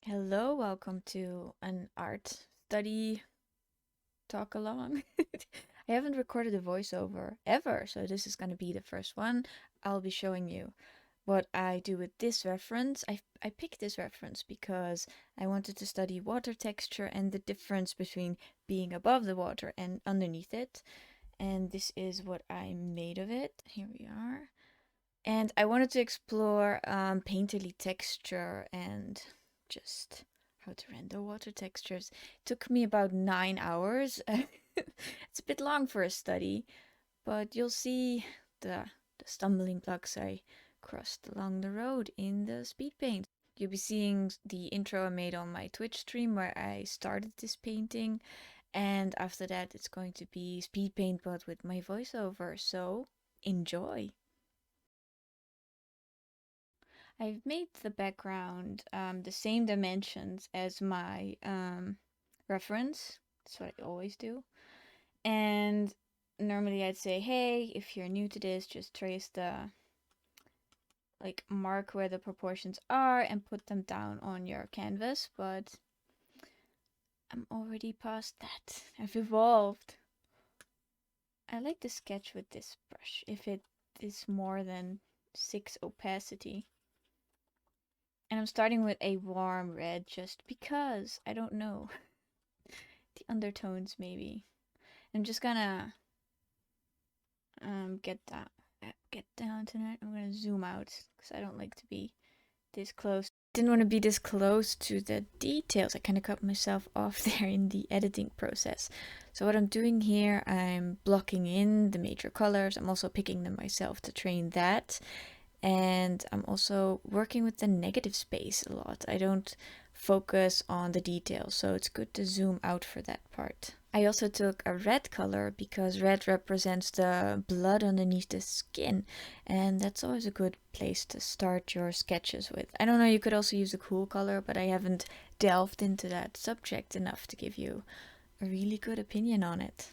Hello, welcome to an art study talk along. I haven't recorded a voiceover ever, so this is going to be the first one. I'll be showing you what I do with this reference. I picked this reference because I wanted to study water texture and the difference between being above the water and underneath it. And this is what I made of it. Here we are. And I wanted to explore painterly texture and just how to render water textures. It took me about 9 hours. It's a bit long for a study, but you'll see the stumbling blocks I crossed along the road in the speed paint. You'll be seeing the intro I made on my Twitch stream where I started this painting, and after that it's going to be speed paint but with my voiceover. So enjoy. I've made the background the same dimensions as my reference. That's what I always do. And normally I'd say, hey, if you're new to this, just trace mark where the proportions are and put them down on your canvas. But I'm already past that. I've evolved. I like to sketch with this brush if it is more than 6 opacity. And I'm starting with a warm red just because, I don't know, the undertones maybe. I'm just gonna get down to that. I'm gonna zoom out because I don't like to be this close. Didn't want to be this close to the details. I kind of cut myself off there in the editing process. So what I'm doing here, I'm blocking in the major colors. I'm also picking them myself to train that. And I'm also working with the negative space a lot. I don't focus on the details, so it's good to zoom out for that part. I also took a red color because red represents the blood underneath the skin, and that's always a good place to start your sketches with. I don't know, you could also use a cool color, but I haven't delved into that subject enough to give you a really good opinion on it.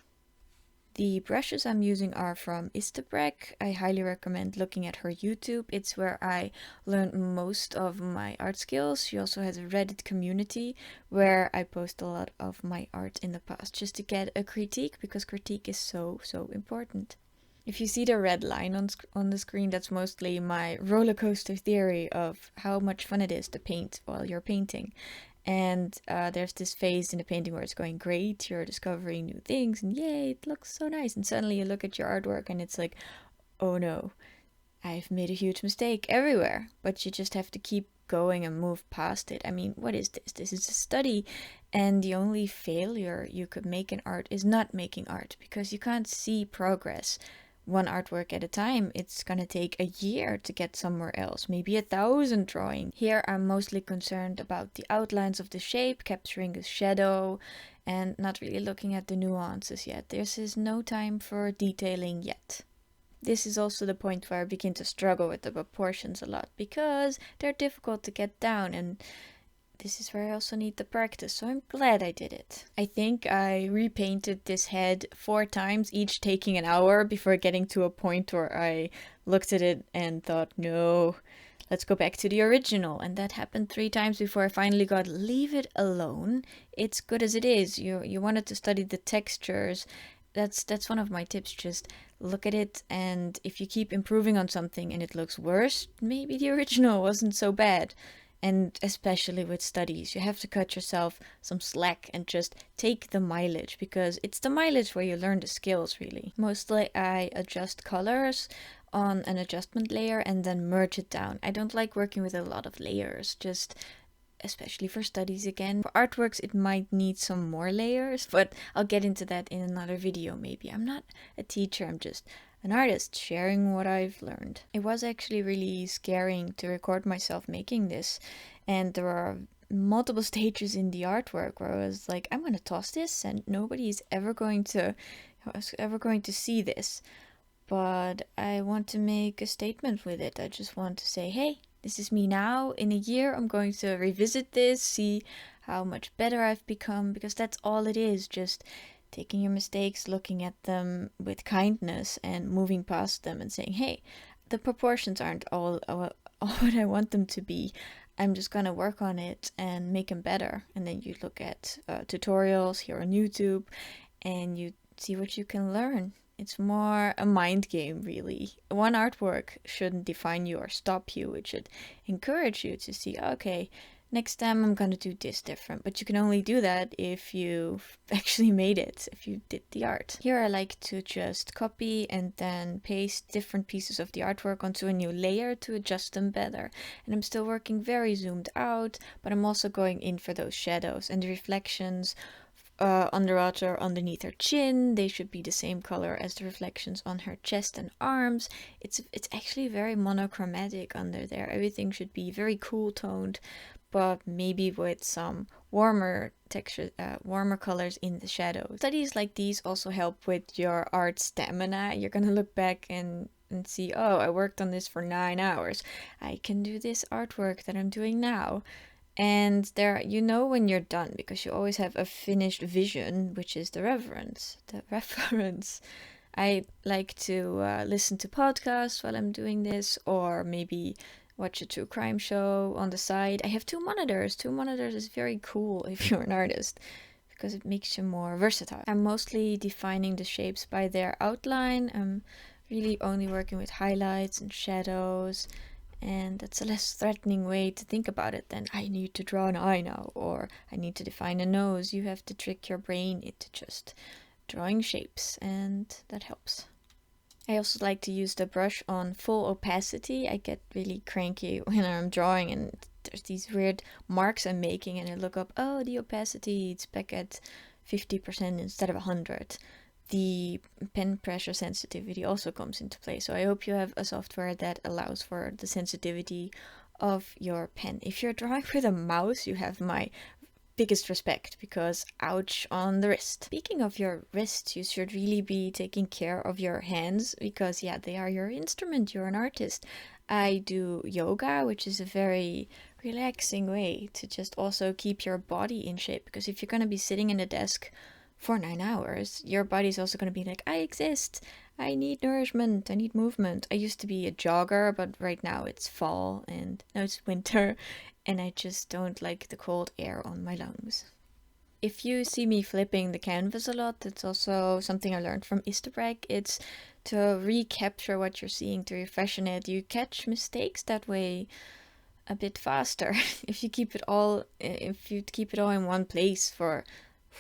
The brushes I'm using are from Insta. I highly recommend looking at her YouTube. It's where I learned most of my art skills. She also has a Reddit community where I post a lot of my art in the past just to get a critique, because critique is so important. If you see the red line on the screen, that's mostly my roller coaster theory of how much fun it is to paint while you're painting. And there's this phase in the painting where it's going great, you're discovering new things, and yay, it looks so nice. And suddenly you look at your artwork and it's like, oh no, I've made a huge mistake everywhere. But you just have to keep going and move past it. I mean, what is this? This is a study, and the only failure you could make in art is not making art, because you can't see progress one artwork at a time. It's gonna take a year to get somewhere else, maybe 1,000 drawing. Here I'm mostly concerned about the outlines of the shape, capturing the shadow, and not really looking at the nuances yet. This is no time for detailing yet. This is also the point where I begin to struggle with the proportions a lot, because they're difficult to get down, and this is where I also need the practice, so I'm glad I did it. I think I repainted this head 4 times, each taking an hour, before getting to a point where I looked at it and thought, no, let's go back to the original. And that happened 3 times before I finally got, leave it alone. It's good as it is. You wanted to study the textures. That's one of my tips. Just look at it, and if you keep improving on something and it looks worse, maybe the original wasn't so bad. And especially with studies, you have to cut yourself some slack and just take the mileage, because it's the mileage where you learn the skills, really. Mostly I adjust colors on an adjustment layer and then merge it down. I don't like working with a lot of layers, just especially for studies again. For artworks it might need some more layers, but I'll get into that in another video maybe. I'm not a teacher, I'm just an artist sharing what I've learned. It was actually really scaring to record myself making this, and there are multiple stages in the artwork where I was like, I'm gonna toss this and nobody's ever going to see this. But I want to make a statement with it. I just want to say, hey, this is me now. In a year I'm going to revisit this, see how much better I've become, because that's all it is, just taking your mistakes, looking at them with kindness and moving past them and saying, hey, the proportions aren't all what I want them to be. I'm just gonna work on it and make them better. And then you look at tutorials here on YouTube and you see what you can learn. It's more a mind game, really. One artwork shouldn't define you or stop you. It should encourage you to see, okay, next time I'm gonna do this different. But you can only do that if you've actually made it, if you did the art. Here I like to just copy and then paste different pieces of the artwork onto a new layer to adjust them better. And I'm still working very zoomed out, but I'm also going in for those shadows and the reflections underwater underneath her chin. They should be the same color as the reflections on her chest and arms. It's actually very monochromatic under there. Everything should be very cool toned, but maybe with some warmer texture, warmer colors in the shadows. Studies like these also help with your art stamina. You're gonna look back and see, oh, I worked on this for 9 hours. I can do this artwork that I'm doing now. And there, you know when you're done, because you always have a finished vision, which is the reference. I like to listen to podcasts while I'm doing this, or maybe watch a true crime show on the side. I have 2 monitors. 2 monitors is very cool if you're an artist, because it makes you more versatile. I'm mostly defining the shapes by their outline. I'm really only working with highlights and shadows. And that's a less threatening way to think about it than I need to draw an eye now, or I need to define a nose. You have to trick your brain into just drawing shapes, and that helps. I also like to use the brush on full opacity. I get really cranky when I'm drawing and there's these weird marks I'm making and I look up, oh, the opacity, it's back at 50% instead of 100. The pen pressure sensitivity also comes into play. So I hope you have a software that allows for the sensitivity of your pen. If you're drawing with a mouse, you have my biggest respect, because ouch on the wrist. Speaking of your wrist, you should really be taking care of your hands, because yeah, they are your instrument. You're an artist. I do yoga, which is a very relaxing way to just also keep your body in shape, because if you're going to be sitting in a desk for 9 hours, your body's also going to be like, I exist, I need nourishment, I need movement. I used to be a jogger, but right now it's fall and now it's winter and I just don't like the cold air on my lungs. If you see me flipping the canvas a lot, that's also something I learned from Insta. It's to recapture what you're seeing, to refreshen it. You catch mistakes that way a bit faster if you keep it all in one place for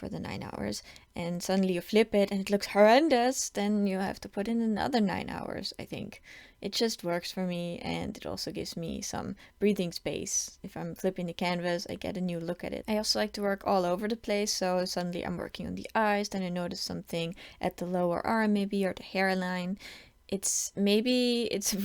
the 9 hours and suddenly you flip it and it looks horrendous, then you have to put in another 9 hours. I think it just works for me, and it also gives me some breathing space. If I'm flipping the canvas, I get a new look at it. I also like to work all over the place, so suddenly I'm working on the eyes, then I notice something at the lower arm maybe, or the hairline. It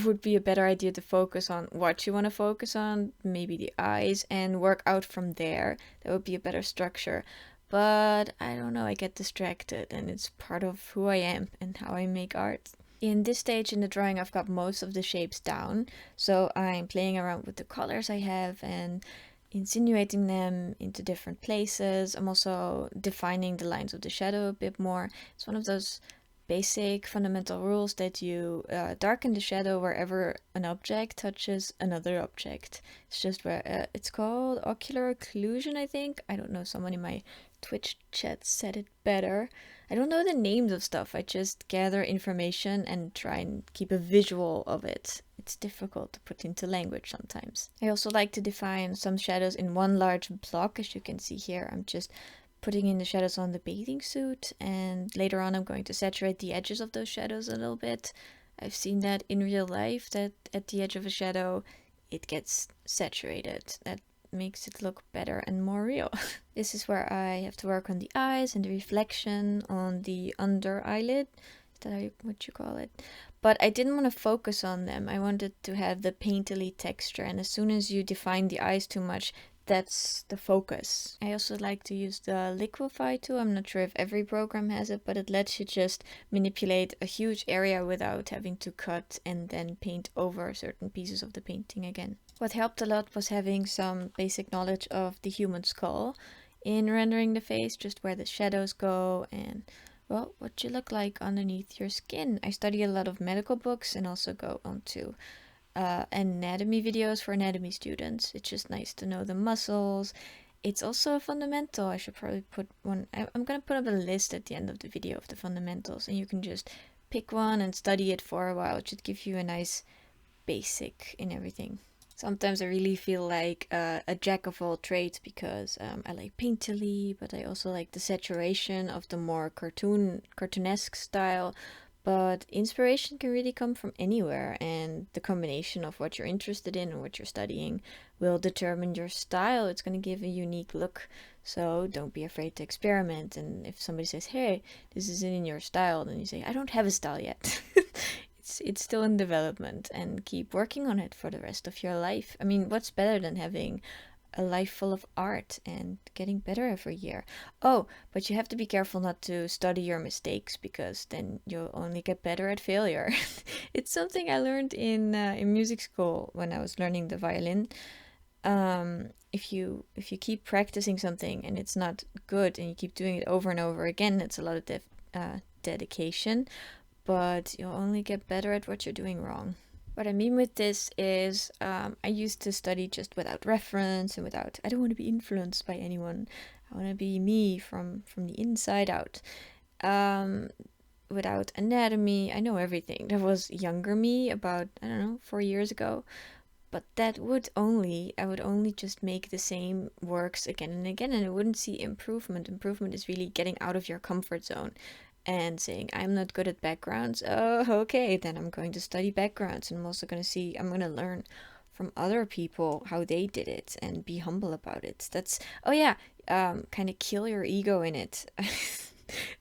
would be a better idea to focus on what you want to focus on, maybe the eyes, and work out from there. That would be a better structure. But I don't know, I get distracted, and it's part of who I am and how I make art. In this stage in the drawing, I've got most of the shapes down, so I'm playing around with the colors I have and insinuating them into different places. I'm also defining the lines of the shadow a bit more. It's one of those basic fundamental rules that you darken the shadow wherever an object touches another object. It's just where it's called ocular occlusion, I think. I don't know, someone in my Twitch chat said it better. I don't know the names of stuff. I just gather information and try and keep a visual of it. It's difficult to put into language sometimes. I also like to define some shadows in one large block. As you can see here, I'm just putting in the shadows on the bathing suit, and later on I'm going to saturate the edges of those shadows a little bit. I've seen that in real life, that at the edge of a shadow it gets saturated. That makes it look better and more real. This is where I have to work on the eyes and the reflection on the under eyelid. Is that what you call it? But I didn't want to focus on them. I wanted to have the painterly texture, and as soon as you define the eyes too much, that's the focus. I also like to use the Liquify tool. I'm not sure if every program has it, but it lets you just manipulate a huge area without having to cut and then paint over certain pieces of the painting again. What helped a lot was having some basic knowledge of the human skull in rendering the face, just where the shadows go and, well, what you look like underneath your skin. I study a lot of medical books and also go onto anatomy videos for anatomy students. It's just nice to know the muscles. It's also a fundamental. I should probably put one. I'm gonna put up a list at the end of the video of the fundamentals, and you can just pick one and study it for a while. It should give you a nice basic in everything. Sometimes I really feel like a jack of all trades because I like painterly, but I also like the saturation of the more cartoonesque style. But inspiration can really come from anywhere, and the combination of what you're interested in and what you're studying will determine your style. It's going to give a unique look, so don't be afraid to experiment. And if somebody says, hey, this isn't in your style, then you say, I don't have a style yet. It's still in development, and keep working on it for the rest of your life. I mean, what's better than having a life full of art and getting better every year? Oh, but you have to be careful not to study your mistakes, because then you'll only get better at failure. It's something I learned in music school when I was learning the violin. If you keep practicing something and it's not good, and you keep doing it over and over again, it's a lot of dedication, but you'll only get better at what you're doing wrong. What I mean with this is I used to study just without reference and without, I don't want to be influenced by anyone. I want to be me from the inside out. Without anatomy, I know everything. That was younger me about, I don't know, 4 years ago. But I would only just make the same works again and again, and I wouldn't see improvement. Improvement is really getting out of your comfort zone and saying, I'm not good at backgrounds. Oh, okay, then I'm going to study backgrounds, and I'm also going to learn from other people how they did it and be humble about it. That's, oh yeah, kind of kill your ego in it.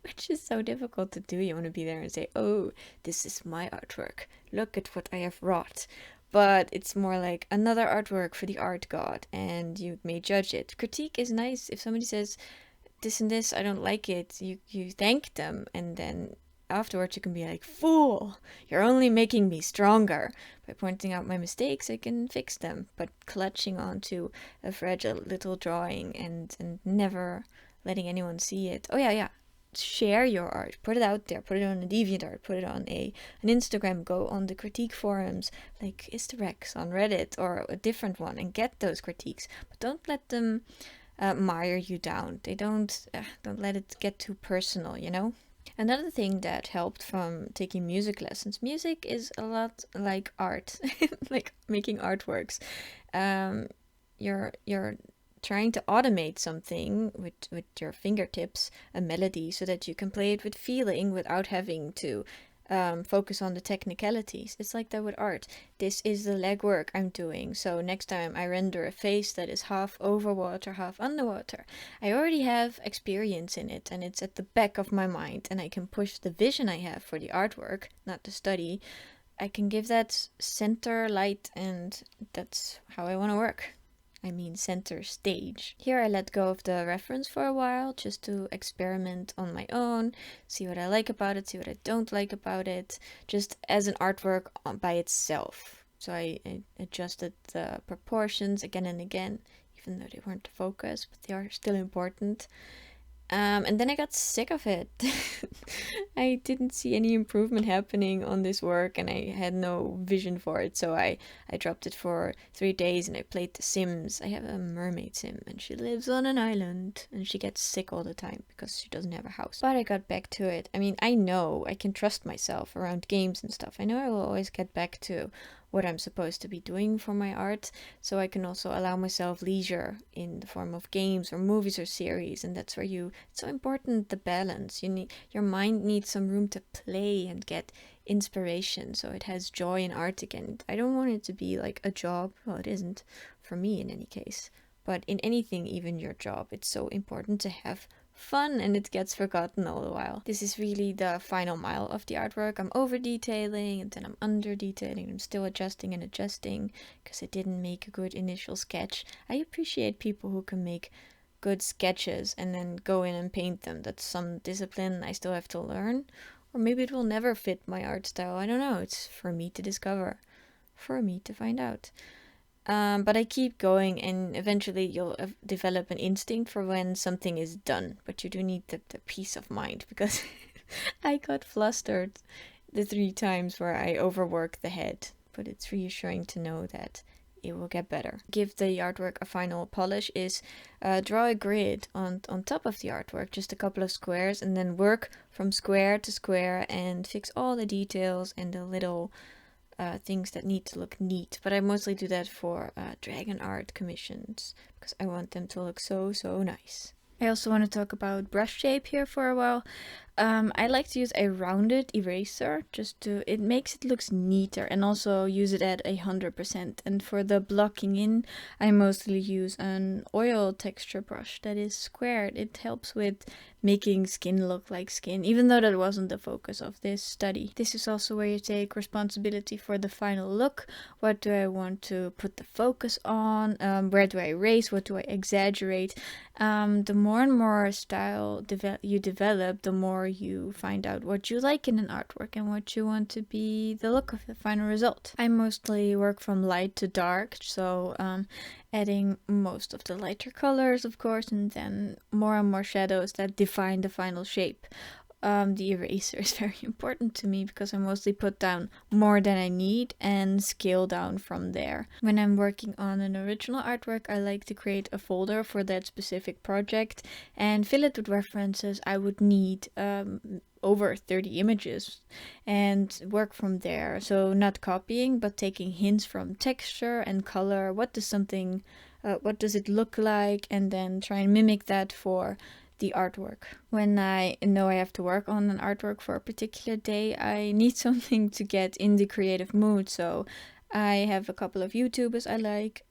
Which is so difficult to do. You want to be there and say, oh, this is my artwork. Look at what I have wrought. But it's more like another artwork for the art god, and you may judge it. Critique is nice. If somebody says, this and this, I don't like it, you thank them, and then afterwards you can be like, fool, you're only making me stronger. By pointing out my mistakes, I can fix them. But clutching onto a fragile little drawing and never letting anyone see it. Oh yeah, share your art, put it out there, put it on a DeviantArt, put it on an Instagram, go on the critique forums like Instarex on Reddit or a different one and get those critiques, but don't let them mire you down. They don't let it get too personal, you know. Another thing that helped from taking music lessons, music is a lot like art, like making artworks. You're trying to automate something with your fingertips, a melody, so that you can play it with feeling without having to focus on the technicalities. It's like that with art. This is the legwork I'm doing. So next time I render a face that is half over water, half underwater, I already have experience in it, and it's at the back of my mind, and I can push the vision I have for the artwork, not the study. I can give that center light, and that's how I want to work. I mean center stage. Here I let go of the reference for a while just to experiment on my own, see what I like about it, see what I don't like about it, just as an artwork by itself. So I adjusted the proportions again and again, even though they weren't the focus, but they are still important. And then I got sick of it. I didn't see any improvement happening on this work, and I had no vision for it. So I dropped it for 3 days, and I played The Sims. I have a mermaid sim, and she lives on an island, and she gets sick all the time because she doesn't have a house. But I got back to it. I mean, I know I can trust myself around games and stuff. I know I will always get back to what I'm supposed to be doing for my art, so I can also allow myself leisure in the form of games or movies or series. And that's where it's so important, the balance. Your mind needs some room to play and get inspiration, so it has joy in art again. I don't want it to be like a job. Well, it isn't for me in any case, but in anything, even your job, it's so important to have fun, and it gets forgotten all the while. This is really the final mile of the artwork. I'm over detailing, and then I'm under detailing. I'm still adjusting and adjusting because I didn't make a good initial sketch. I appreciate people who can make good sketches and then go in and paint them. That's some discipline I still have to learn, or maybe it will never fit my art style. I don't know. It's for me to discover, for me to find out. But I keep going, and eventually you'll develop an instinct for when something is done. But you do need the peace of mind, because I got flustered the 3 times where I overworked the head. but it's reassuring to know that it will get better. Give the artwork a final polish is draw a grid on top of the artwork, just a couple of squares, and then work from square to square and fix all the details and the little things that need to look neat. But I mostly do that for DeviantArt commissions because I want them to look so nice. I also want to talk about brush shape here for a while. I like to use a rounded eraser it makes it looks neater, and also use it at 100%. And for the blocking in, I mostly use an oil texture brush that is squared. It helps with making skin look like skin, even though that wasn't the focus of this study. This is also where you take responsibility for the final look. What do I want to put the focus on? Where do I erase? What do I exaggerate? The more and more style you develop, the more you find out what you like in an artwork and what you want to be the look of the final result. I mostly work from light to dark, so adding most of the lighter colors, of course, and then more and more shadows that define the final shape. The eraser is very important to me because I mostly put down more than I need and scale down from there. When I'm working on an original artwork, I like to create a folder for that specific project and fill it with references I would need over 30 images and work from there. So not copying, but taking hints from texture and color. What does it look like? And then try and mimic that for the artwork. When I know I have to work on an artwork for a particular day, I need something to get in the creative mood. So I have a couple of YouTubers I like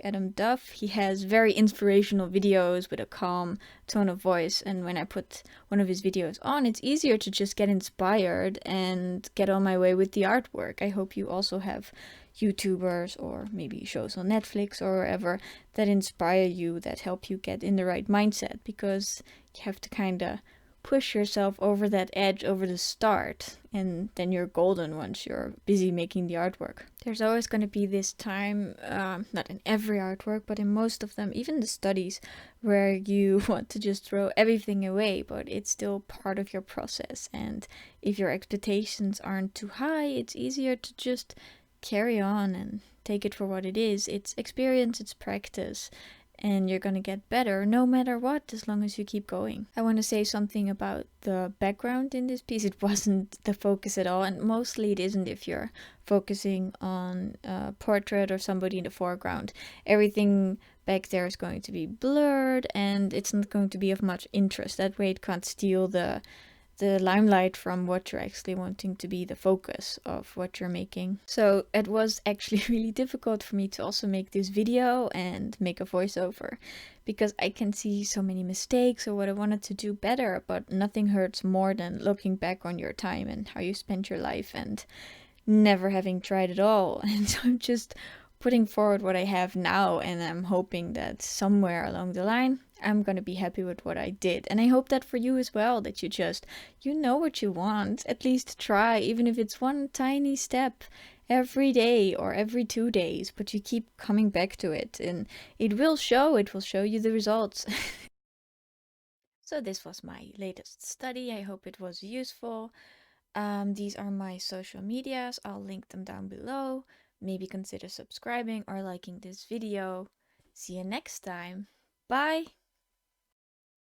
Adam Duff. He has very inspirational videos with a calm tone of voice, and when I put one of his videos on, it's easier to just get inspired and get on my way with the artwork. I hope you also have YouTubers or maybe shows on Netflix or wherever that inspire you, that help you get in the right mindset, because you have to kind of push yourself over that edge, over the start, and then you're golden once you're busy making the artwork. There's always going to be this time, not in every artwork, but in most of them, even the studies, where you want to just throw everything away, but it's still part of your process. And if your expectations aren't too high, it's easier to just carry on and take it for what it is. It's experience, it's practice, and you're gonna get better no matter what, as long as you keep going. I want to say something about the background in this piece. It wasn't the focus at all, and mostly it isn't if you're focusing on a portrait or somebody in the foreground. Everything back there is going to be blurred and it's not going to be of much interest. That way it can't steal the limelight from what you're actually wanting to be the focus of what you're making. So it was actually really difficult for me to also make this video and make a voiceover, because I can see so many mistakes or what I wanted to do better, but nothing hurts more than looking back on your time and how you spent your life and never having tried at all. And so I'm just putting forward what I have now, and I'm hoping that somewhere along the line I'm gonna be happy with what I did. And I hope that for you as well, that you know what you want, at least try, even if it's one tiny step every day or every 2 days, but you keep coming back to it and it will show you the results. So this was my latest study. I hope it was useful. These are my social medias. I'll link them down below. Maybe consider subscribing or liking this video. See you next time. Bye!